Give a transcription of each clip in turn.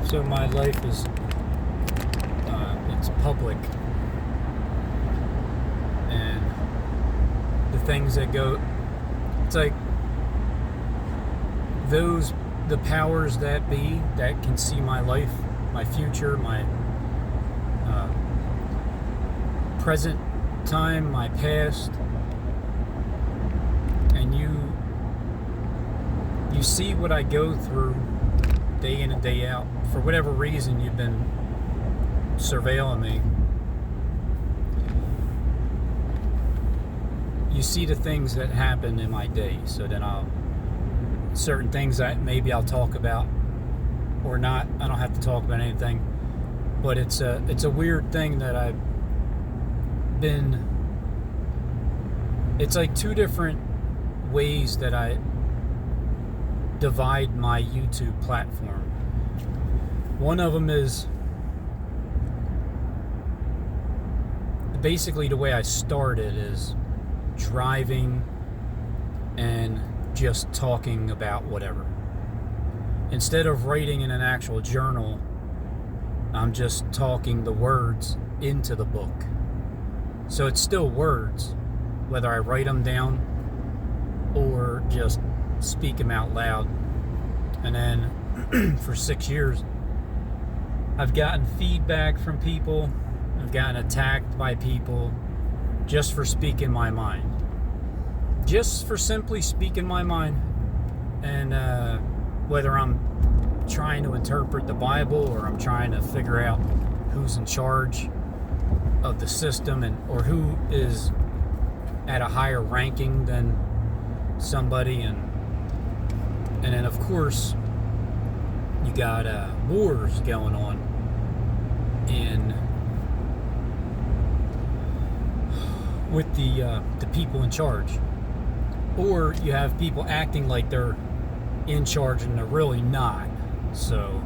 So my life is, it's public, and the things that go, it's like the powers that be that can see my life, my future, my present time, my past, and you see what I go through day in and day out. For whatever reason, you've been surveilling me. You see the things that happen in my day, so then certain things that maybe I'll talk about or not. I don't have to talk about anything, but it's a weird thing that I've been. It's like two different ways that I divide my YouTube platform. One of them is basically the way I started is driving and just talking about whatever. Instead of writing in an actual journal, I'm just talking the words into the book. So it's still words, whether I write them down or just speak them out loud. And then for 6 years, I've gotten feedback from people. I've gotten attacked by people just for speaking my mind. Just for simply speaking my mind. And whether I'm trying to interpret the Bible or I'm trying to figure out who's in charge of the system or who is at a higher ranking than somebody, and then of course you got wars going on with the people in charge, or you have people acting like they're in charge and they're really not. So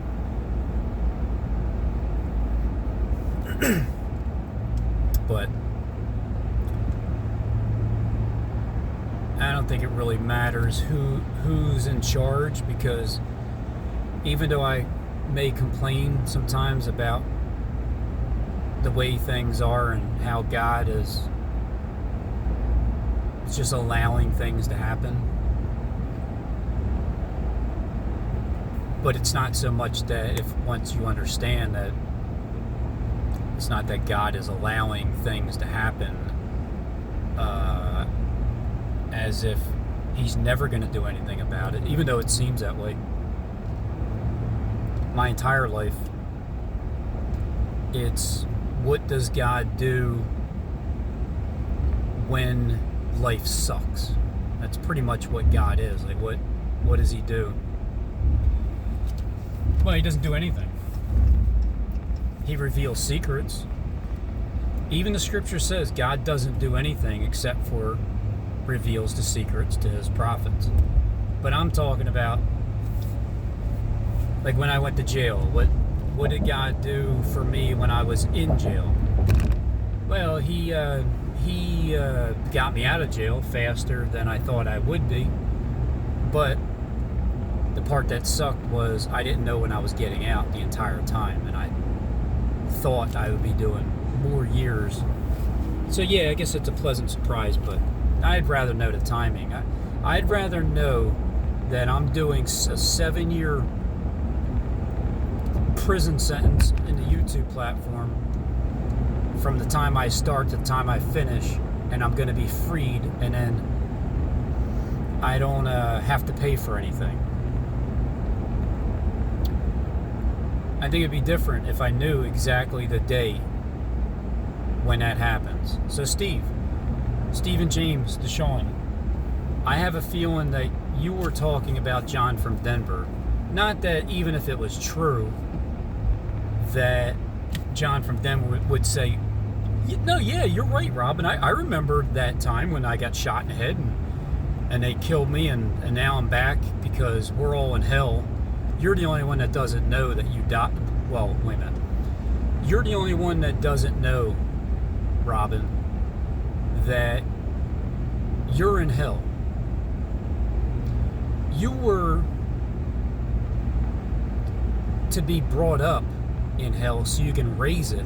but I don't think it really matters who's in charge, because even though I may complain sometimes about the way things are and how God is just allowing things to happen, but it's not so much that once you understand that it's not that God is allowing things to happen as if he's never going to do anything about it, even though it seems that way. My entire life, it's what does God do when life sucks? That's pretty much what God is. Like, what does he do? Well, he doesn't do anything. He reveals secrets. Even the scripture says God doesn't do anything except for reveals the secrets to his prophets. But I'm talking about, like, when I went to jail, what did God do for me when I was in jail? Well, he got me out of jail faster than I thought I would be. But the part that sucked was I didn't know when I was getting out the entire time, and I thought I would be doing more years. So yeah, I guess it's a pleasant surprise, but I'd rather know the timing. I'd rather know that I'm doing a 7-year prison sentence in the YouTube platform from the time I start to the time I finish, and I'm going to be freed, and then I don't have to pay for anything. I think it'd be different if I knew exactly the day when that happens. So Stephen James, Deshaun, I have a feeling that you were talking about John from Denver. Not that even if it was true, that John from Denver would say, no, yeah, you're right, Rob. And I remember that time when I got shot in the head and they killed me, and now I'm back because we're all in hell. You're the only one that doesn't know that you died. Well, wait a minute. You're the only one that doesn't know, Robin, that you're in hell. You were to be brought up in hell so you can raise it.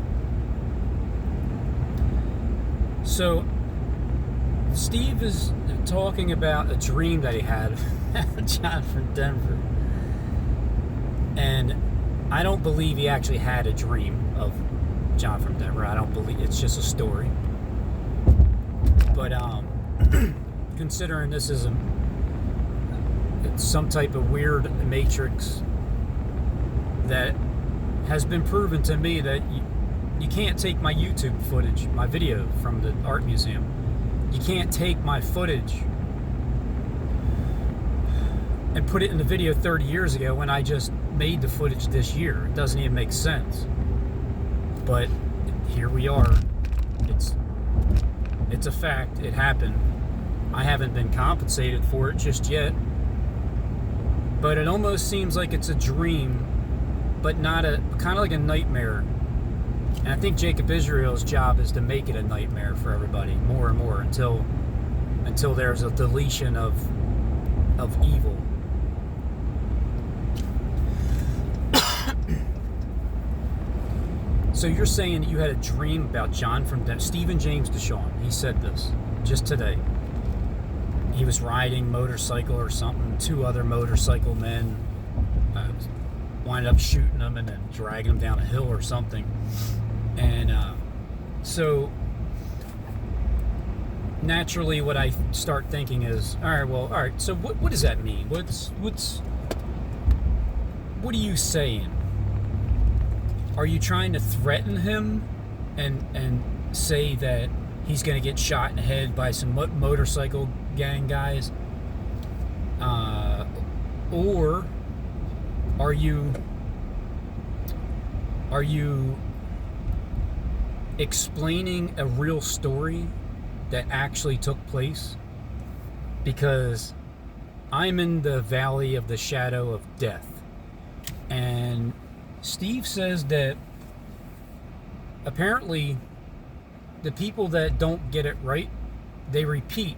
So Steve is talking about a dream that he had John from Denver, and I don't believe he actually had a dream of John from Denver. I don't believe it's just a story. But considering this is it's some type of weird matrix that has been proven to me that you can't take my YouTube footage, my video from the art museum. You can't take my footage and put it in the video 30 years ago when I just made the footage this year. It doesn't even make sense. But here we are. It's a fact. It happened. I haven't been compensated for it just yet. But it almost seems like it's a dream, but not kind of like a nightmare. And I think Jacob Israel's job is to make it a nightmare for everybody more and more until there's a deletion of evil. So you're saying that you had a dream about John from Stephen James DeShawn. He said this just today. He was riding motorcycle or something. 2 other motorcycle men winded up shooting him and then dragging him down a hill or something. And so naturally what I start thinking is, all right, so what does that mean? What are you saying? Are you trying to threaten him and say that he's going to get shot in the head by some motorcycle gang guys? Or are you explaining a real story that actually took place? Because I'm in the valley of the shadow of death, and Steve says that apparently the people that don't get it right, they repeat.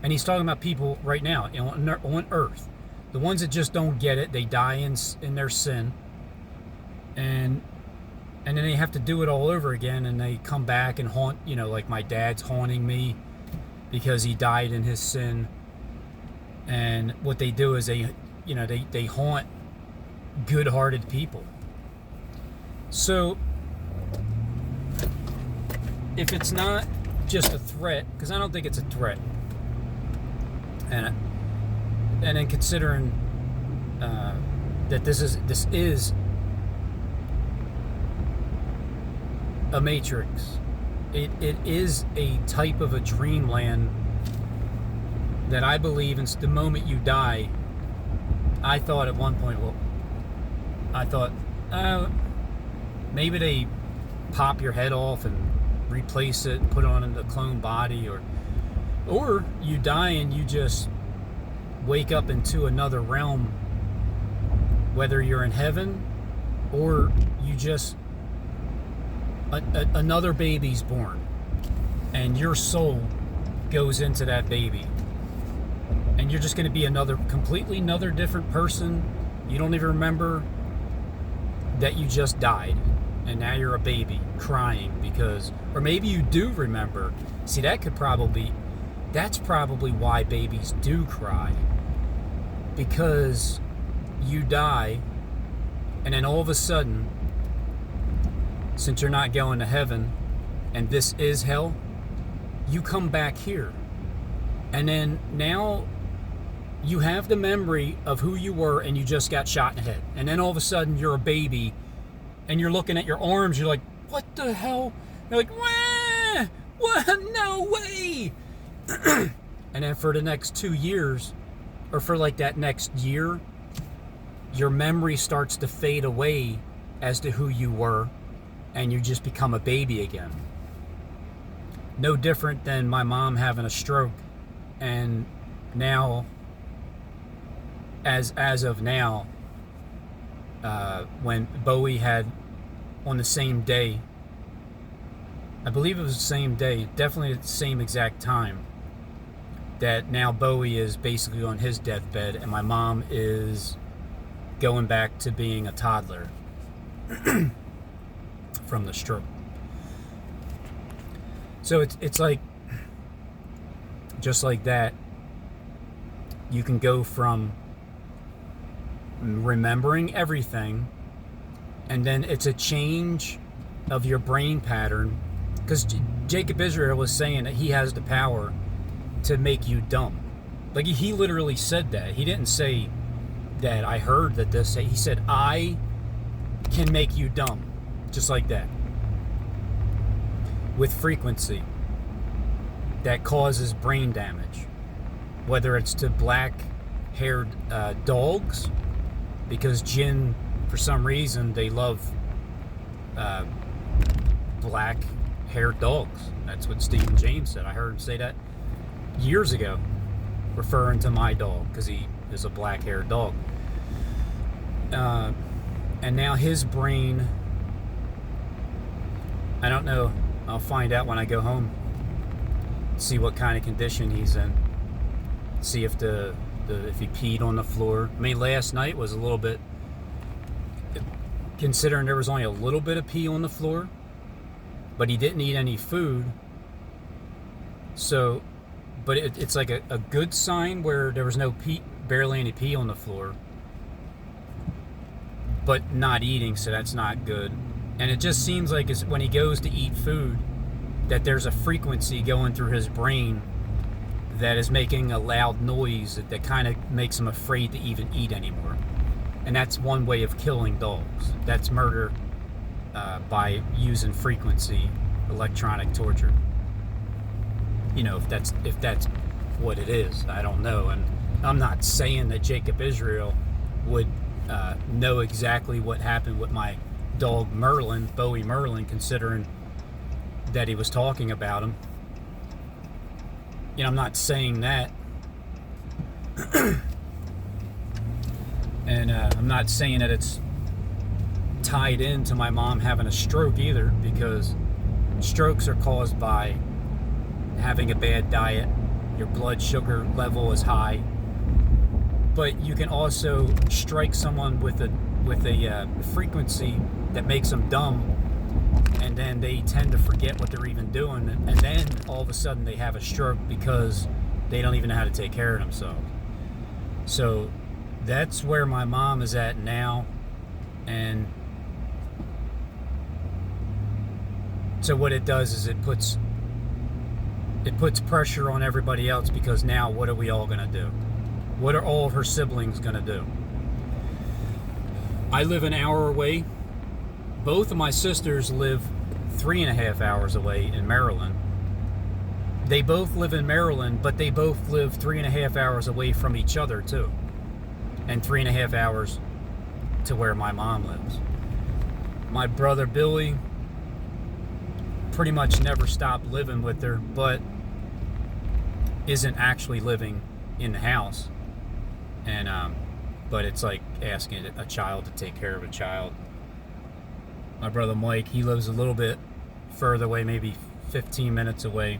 And he's talking about people right now on earth. The ones that just don't get it, they die in their sin. And then they have to do it all over again, and they come back and haunt, like my dad's haunting me because he died in his sin. And what they do is they haunt good-hearted people. So if it's not just a threat, because I don't think it's a threat, and then considering that this is a matrix, it is a type of a dreamland that I believe in. The moment you die, I thought at one point, maybe they pop your head off and replace it, put it on a clone body, or you die and you just wake up into another realm, whether you're in heaven or you just another baby's born and your soul goes into that baby, and you're just going to be completely another different person. You don't even remember that you just died, and now you're a baby crying or maybe you do remember. See, that's probably why babies do cry, because you die, and then all of a sudden, since you're not going to heaven and this is hell, you come back here, and then now you have the memory of who you were and you just got shot in the head, and then all of a sudden you're a baby and you're looking at your arms, you're like, what the hell? You're like, wah! What? No way! And then for the next 2 years, or for like that next year, your memory starts to fade away as to who you were, and you just become a baby again. No different than my mom having a stroke, and now, as of now, when Bowie had, on the same day, I believe it was the same day, definitely at the same exact time, that now Bowie is basically on his deathbed, and my mom is going back to being a toddler from the stroke. So it's like, just like that, you can go from remembering everything, and then it's a change of your brain pattern, because Jacob Israel was saying that he has the power to make you dumb. Like, he literally said that. He didn't say that I heard that this. He said, I can make you dumb. Just like that. With frequency that causes brain damage. Whether it's to black-haired dogs, because jinn, for some reason, they love black-haired dogs. That's what Stephen James said. I heard him say that years ago, referring to my dog, because he is a black-haired dog. And now his brain, I don't know, I'll find out when I go home, see what kind of condition he's in, see if if he peed on the floor. I mean, last night was a little bit, considering there was only a little bit of pee on the floor, but he didn't eat any food. So, but it's like a good sign where there was no pee, barely any pee on the floor, but not eating, so that's not good. And it just seems like it's when he goes to eat food that there's a frequency going through his brain that is making a loud noise that kind of makes him afraid to even eat anymore. And that's one way of killing dogs. That's murder by using frequency, electronic torture. You know, if that's what it is, I don't know. And I'm not saying that Jacob Israel would know exactly what happened with my dog Merlin, Bowie Merlin, considering that he was talking about him. You know, I'm not saying that. And I'm not saying that it's tied into my mom having a stroke either, because strokes are caused by having a bad diet. Your blood sugar level is high. But you can also strike someone with a frequency that makes them dumb, and then they tend to forget what they're even doing, and then all of a sudden they have a stroke because they don't even know how to take care of themselves. So that's where my mom is at now. And so what it does is it puts pressure on everybody else, because now what are we all going to do? What are all of her siblings going to do? I live an hour away. Both of my sisters live 3.5 hours away in Maryland. They both live in Maryland, but they both live 3.5 hours away from each other too. And 3.5 hours to where my mom lives. My brother Billy pretty much never stopped living with her, but isn't actually living in the house. And but it's like asking a child to take care of a child. My brother Mike, he lives a little bit further away, maybe 15 minutes away.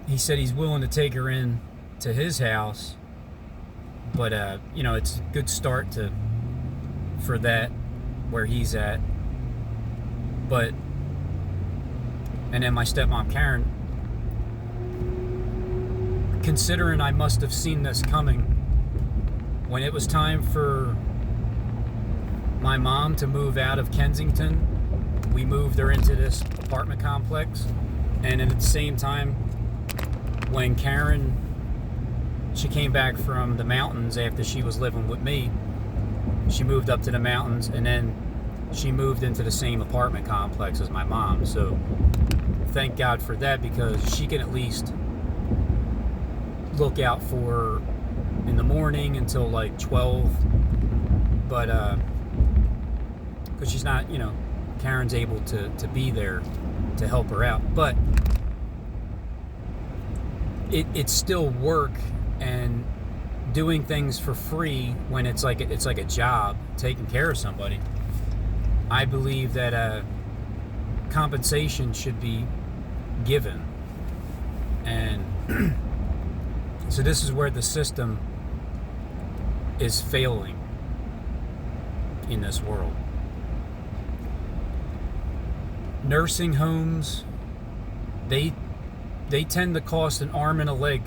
He said he's willing to take her in to his house, but you know, it's a good start for that where he's at. But and then my stepmom Karen, considering I must have seen this coming, when it was time for my mom to move out of Kensington, we moved her into this apartment complex. And at the same time, when Karen, she came back from the mountains after she was living with me, she moved up to the mountains, and then she moved into the same apartment complex as my mom. So thank God for that, because she can at least look out for her in the morning until like 12. But because she's not, you know, Karen's able to be there to help her out. But it's still work, and doing things for free when it's like a job, taking care of somebody. I believe that compensation should be given. And so this is where the system is failing in this world. Nursing homes, they tend to cost an arm and a leg.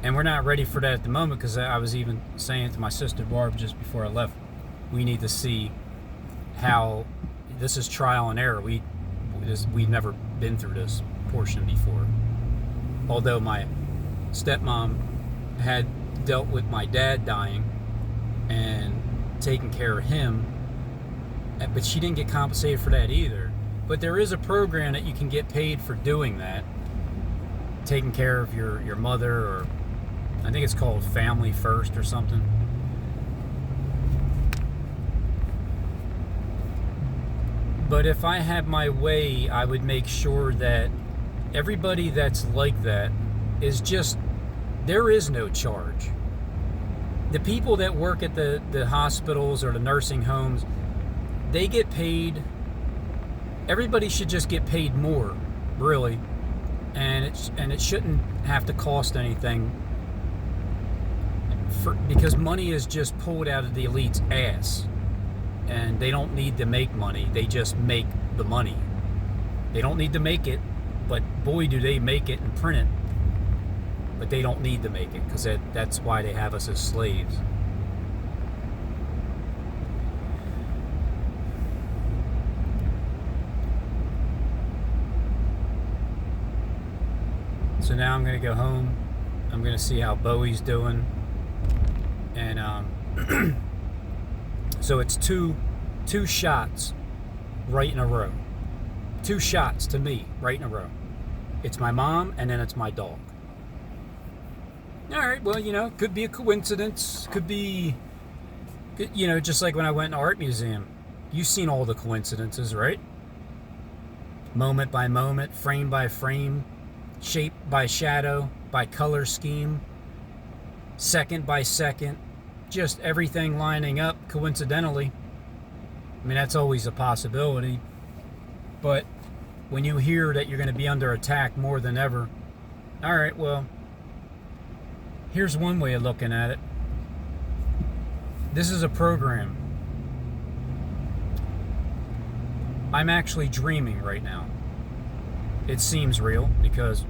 And we're not ready for that at the moment, because I was even saying to my sister Barb just before I left, we need to see how this is trial and error. We've never been through this portion before. Although my stepmom had dealt with my dad dying and taken care of him, but she didn't get compensated for that either. But there is a program that you can get paid for doing that, taking care of your mother, or I think it's called Family First or something. But if I had my way, I would make sure that everybody that's like that is just, there is no charge. The people that work at the hospitals or the nursing homes, they get paid. Everybody should just get paid more, really. And it shouldn't have to cost anything, because money is just pulled out of the elite's ass. And they don't need to make money, they just make the money. They don't need to make it, but boy do they make it and print it. But they don't need to make it, because that's why they have us as slaves. So now I'm going to go home. I'm going to see how Bowie's doing. And so it's two shots right in a row. 2 shots to me right in a row. It's my mom, and then it's my dog. All right, well, could be a coincidence. Could be, just like when I went in the art museum. You've seen all the coincidences, right? Moment by moment, frame by frame, shape by shadow, by color scheme, second by second, just everything lining up coincidentally. I mean, that's always a possibility. But when you hear that you're going to be under attack more than ever, all right, well, here's one way of looking at it. This is a program. I'm actually dreaming right now. It seems real because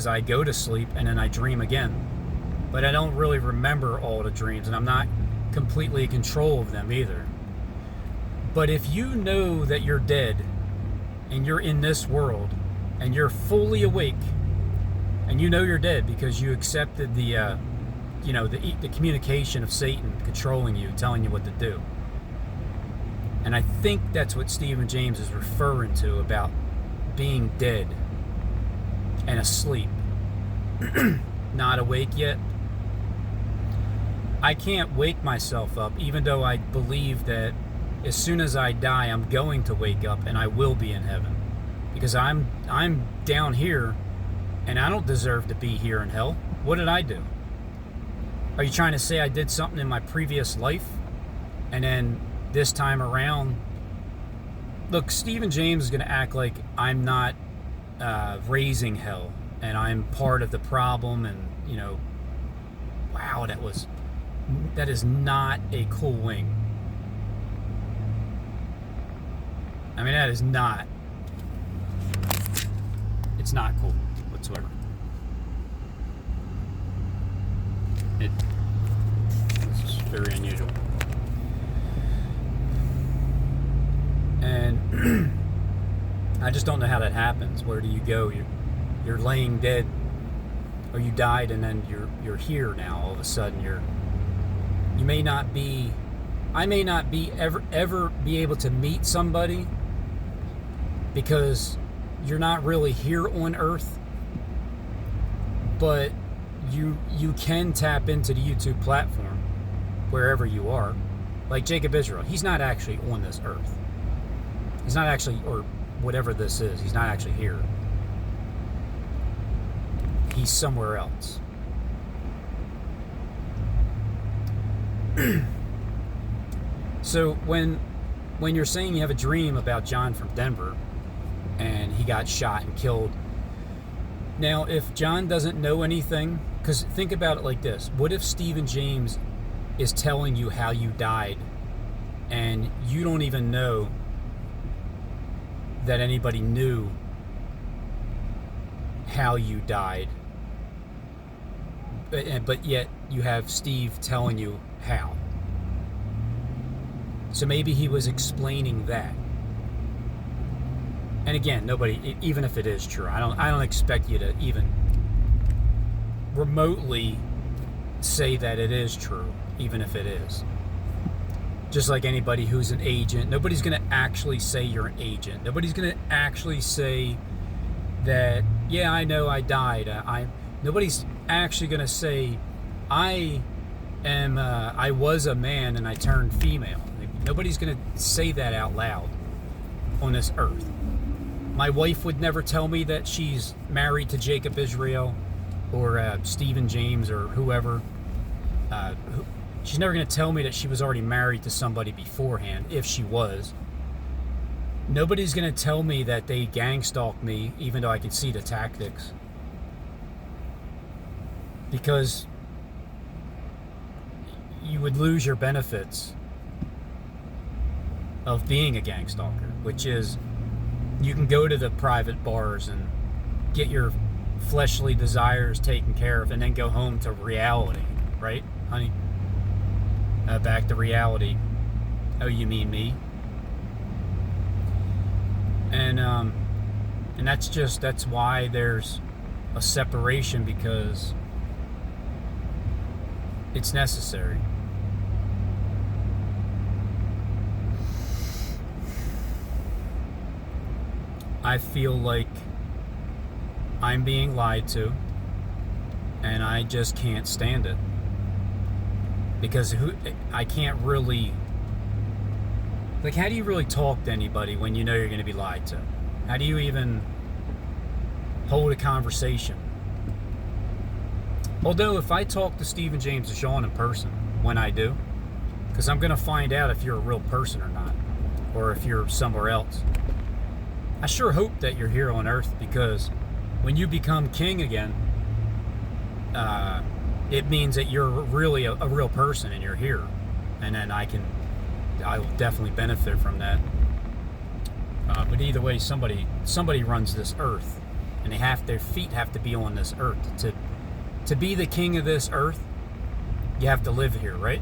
I go to sleep and then I dream again. But I don't really remember all the dreams, and I'm not completely in control of them either. But if you know that you're dead and you're in this world and you're fully awake, and you know you're dead because you accepted the communication of Satan controlling you, telling you what to do. And I think that's what Stephen James is referring to about being dead and asleep. Not awake yet. I can't wake myself up, even though I believe that as soon as I die, I'm going to wake up and I will be in heaven. Because I'm down here and I don't deserve to be here in hell. What did I do? Are you trying to say I did something in my previous life and then this time around? Look, Stephen James is going to act like I'm not raising hell and I'm part of the problem, and wow, that is not a cool wing. I mean, that is not, it's not cool whatsoever. This is very unusual. And I just don't know how that happens. Where do you go? You're laying dead, or you died, and then you're here now. All of a sudden, you may not be. I may not be ever be able to meet somebody because you're not really here on Earth, but you can tap into the YouTube platform wherever you are. Like Jacob Israel, he's not actually on this Earth. He's not actually, or whatever this is, he's not actually here. He's somewhere else. So when you're saying you have a dream about John from Denver and he got shot and killed, now if John doesn't know anything, because think about it like this: what if Stephen James is telling you how you died, and you don't even know that anybody knew how you died, but yet you have Steve telling you how. So maybe he was explaining that. And again, nobody, even if it is true, I don't expect you to even remotely say that it is true, even if it is. Just like anybody who's an agent, nobody's going to actually say you're an agent. Nobody's going to actually say that, yeah, I know I died. Nobody's actually going to say, I was a man and I turned female. Nobody's going to say that out loud on this earth. My wife would never tell me that she's married to Jacob Israel or Stephen James or whoever. She's never going to tell me that she was already married to somebody beforehand, if she was. Nobody's going to tell me that they gang stalked me, even though I can see the tactics. Because you would lose your benefits of being a gang stalker, which is you can go to the private bars and get your fleshly desires taken care of and then go home to reality, right, honey? Back to reality. Oh, you mean me? And that's why there's a separation, because it's necessary. I feel like I'm being lied to, and I just can't stand it. Because I can't really, like, how do you really talk to anybody when you know you're going to be lied to? How do you even hold a conversation? Although, if I talk to Stephen James and Sean in person, when I do, because I'm going to find out if you're a real person or not, or if you're somewhere else. I sure hope that you're here on Earth, because when you become king again, it means that you're really a real person and you're here. And then I will definitely benefit from that. But either way, somebody runs this earth, and their feet have to be on this earth. To be the king of this earth, you have to live here, right?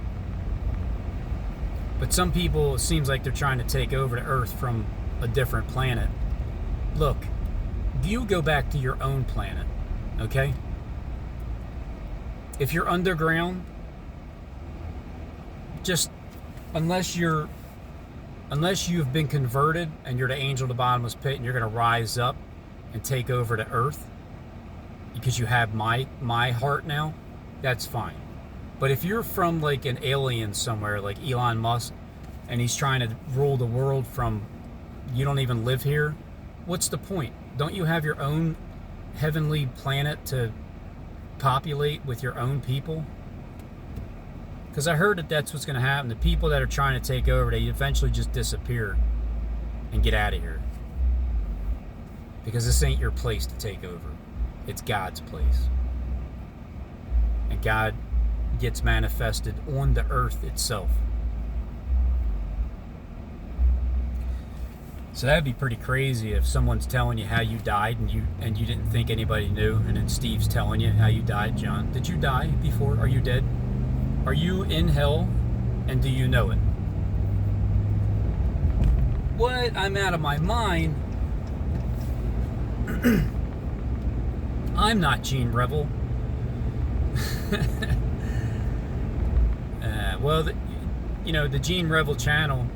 But some people, it seems like they're trying to take over the earth from a different planet. Look, you go back to your own planet, okay? If you're underground, just unless you've been converted and you're the angel of the bottomless pit and you're going to rise up and take over the earth because you have my heart now, that's fine. But if you're from like an alien somewhere like Elon Musk and he's trying to rule the world from, you don't even live here, what's the point? Don't you have your own heavenly planet to populate with your own people? Because I heard that that's what's going to happen. The people that are trying to take over, they eventually just disappear and get out of here. Because this ain't your place to take over. It's God's place. And God gets manifested on the earth itself. So that'd be pretty crazy if someone's telling you how you died and you didn't think anybody knew, and then Steve's telling you how you died. John, did you die before? Are you dead? Are you in hell, and do you know it? What? I'm out of my mind. I'm not Gene Revel. Well, the Gene Revel channel,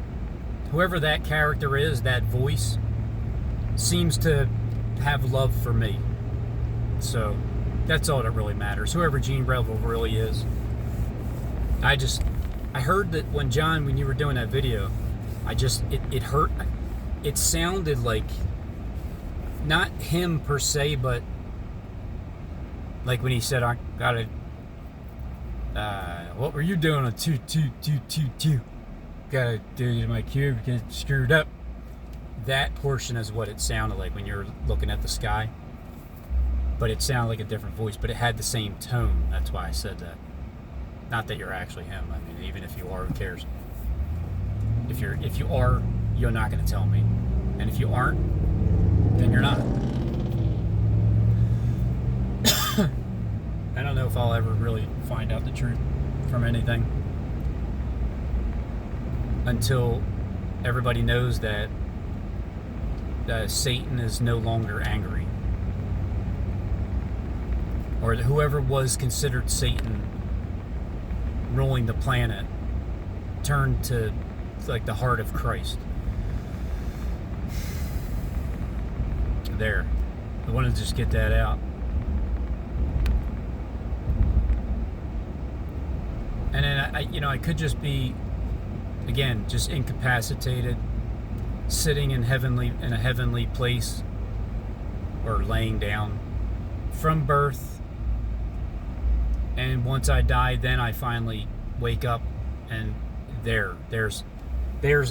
whoever that character is, that voice, seems to have love for me. So that's all that really matters. Whoever Gene Revel really is. I heard that when you were doing that video, it hurt. It sounded like, not him per se, but like when he said, I gotta, what were you doing on 22222? Gotta do my cube because it's screwed up. That portion is what it sounded like when you're looking at the sky. But it sounded like a different voice, but it had the same tone. That's why I said that. Not that you're actually him. I mean, even if you are, who cares? If you are, you're not going to tell me. And if you aren't, then you're not. I don't know if I'll ever really find out the truth from anything until everybody knows that Satan is no longer angry, or that whoever was considered Satan ruling the planet turned to like the heart of Christ. There, I wanted to just get that out. And then I could just be, again, just incapacitated, sitting in a heavenly place, or laying down from birth. And once I die, then I finally wake up, and there's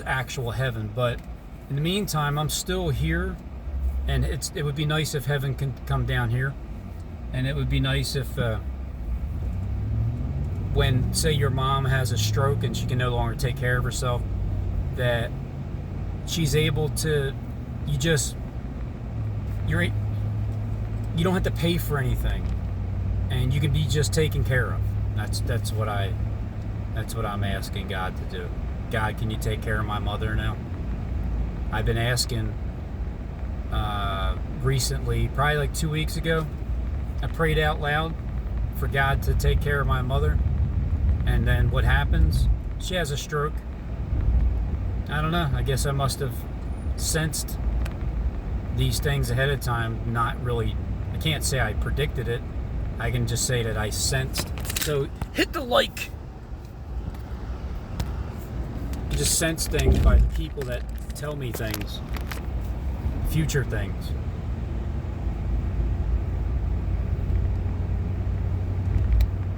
actual heaven. But in the meantime, I'm still here, and it would be nice if heaven can come down here, and it would be nice if. When, say, your mom has a stroke and she can no longer take care of herself, that she's able to, you don't have to pay for anything, and you can be just taken care of. That's what I'm asking God to do. God, can you take care of my mother now? I've been asking recently, probably like 2 weeks ago, I prayed out loud for God to take care of my mother. And then what happens? She has a stroke. I don't know. I guess I must have sensed these things ahead of time. Not really. I can't say I predicted it. I can just say that I sensed. So hit the like. You just sense things by the people that tell me things. Future things.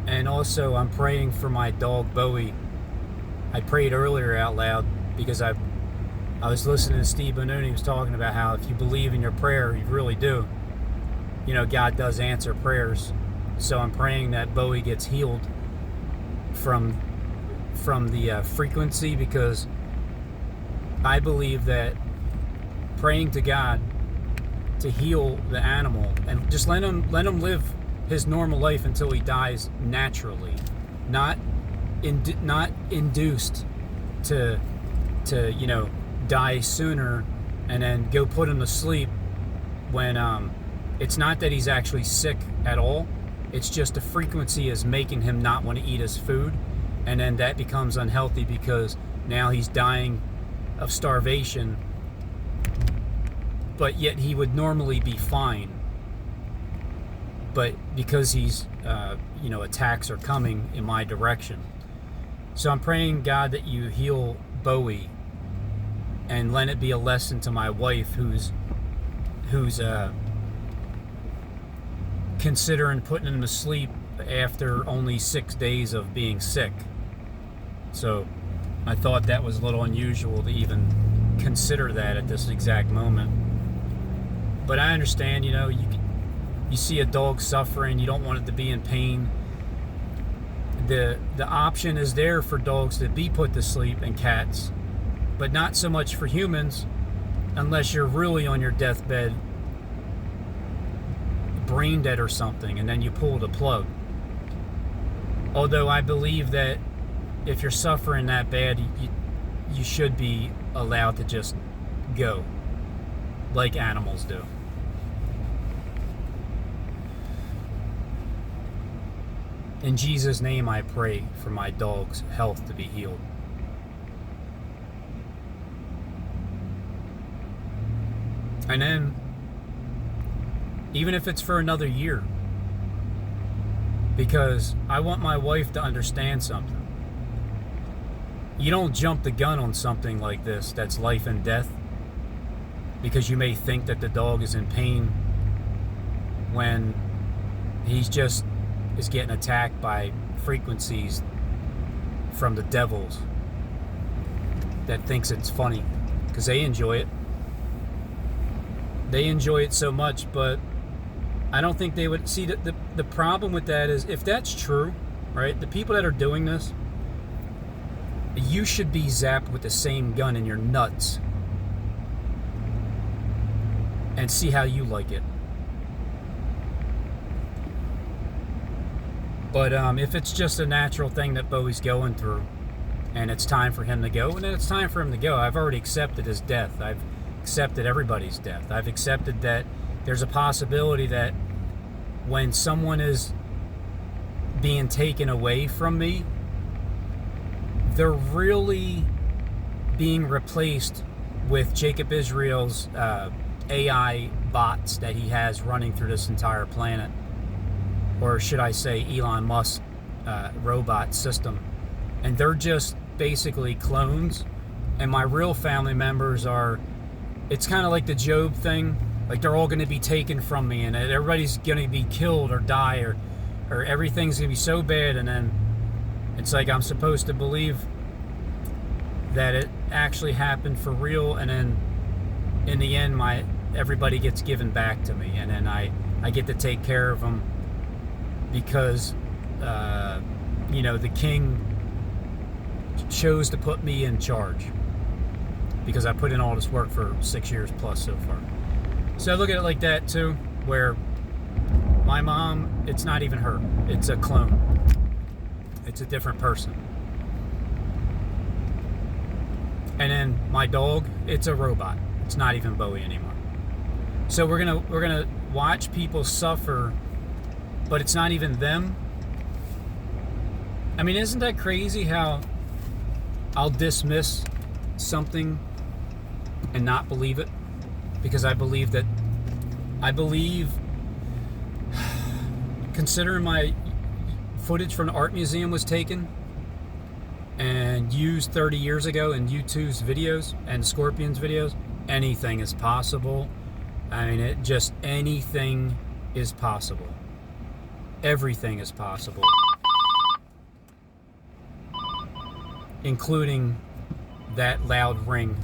And also, I'm praying for my dog, Bowie. I prayed earlier out loud because I was listening to Steve Bononi. He was talking about how if you believe in your prayer, you really do. God does answer prayers. So I'm praying that Bowie gets healed from the frequency, because I believe that praying to God to heal the animal and just let him live his normal life until he dies naturally, not induced to die sooner and then go put him to sleep when it's not that he's actually sick at all. It's just the frequency is making him not want to eat his food, and then that becomes unhealthy because now he's dying of starvation, but yet he would normally be fine. But because he's, attacks are coming in my direction. So I'm praying, God, that you heal Bowie, and let it be a lesson to my wife who's considering putting him to sleep after only 6 days of being sick. So I thought that was a little unusual to even consider that at this exact moment. But I understand, you see a dog suffering, you don't want it to be in pain. The option is there for dogs to be put to sleep, and cats, but not so much for humans unless you're really on your deathbed, brain dead or something, and then you pull the plug. Although I believe that if you're suffering that bad, you should be allowed to just go, like animals do. In Jesus' name, I pray for my dog's health to be healed. And then, even if it's for another year, because I want my wife to understand something. You don't jump the gun on something like this that's life and death because you may think that the dog is in pain when he's just is getting attacked by frequencies from the devils that thinks it's funny because they enjoy it. They enjoy it so much, but I don't think they would see the problem with that is, if that's true, right? The people that are doing this, you should be zapped with the same gun in your nuts and see how you like it. But if it's just a natural thing that Bowie's going through and it's time for him to go, then it's time for him to go. I've already accepted his death. I've accepted everybody's death. I've accepted that there's a possibility that when someone is being taken away from me, they're really being replaced with Jacob Israel's AI bots that he has running through this entire planet. Or should I say Elon Musk robot system. And they're just basically clones. And my real family members are, it's kind of like the Job thing. Like they're all going to be taken from me and everybody's going to be killed or die or everything's going to be so bad. And then it's like I'm supposed to believe that it actually happened for real. And then in the end, everybody gets given back to me. And then I get to take care of them because, the king chose to put me in charge because I put in all this work for 6 years plus so far. So I look at it like that too, where my mom, it's not even her. It's a clone. It's a different person. And then my dog, it's a robot. It's not even Bowie anymore. So we're gonna watch people suffer, but it's not even them. I mean, isn't that crazy how I'll dismiss something and not believe it? Because I believe, considering my footage from the art museum was taken and used 30 years ago in U2's videos and Scorpions videos, anything is possible. I mean, anything is possible. Everything is possible. Including that loud ring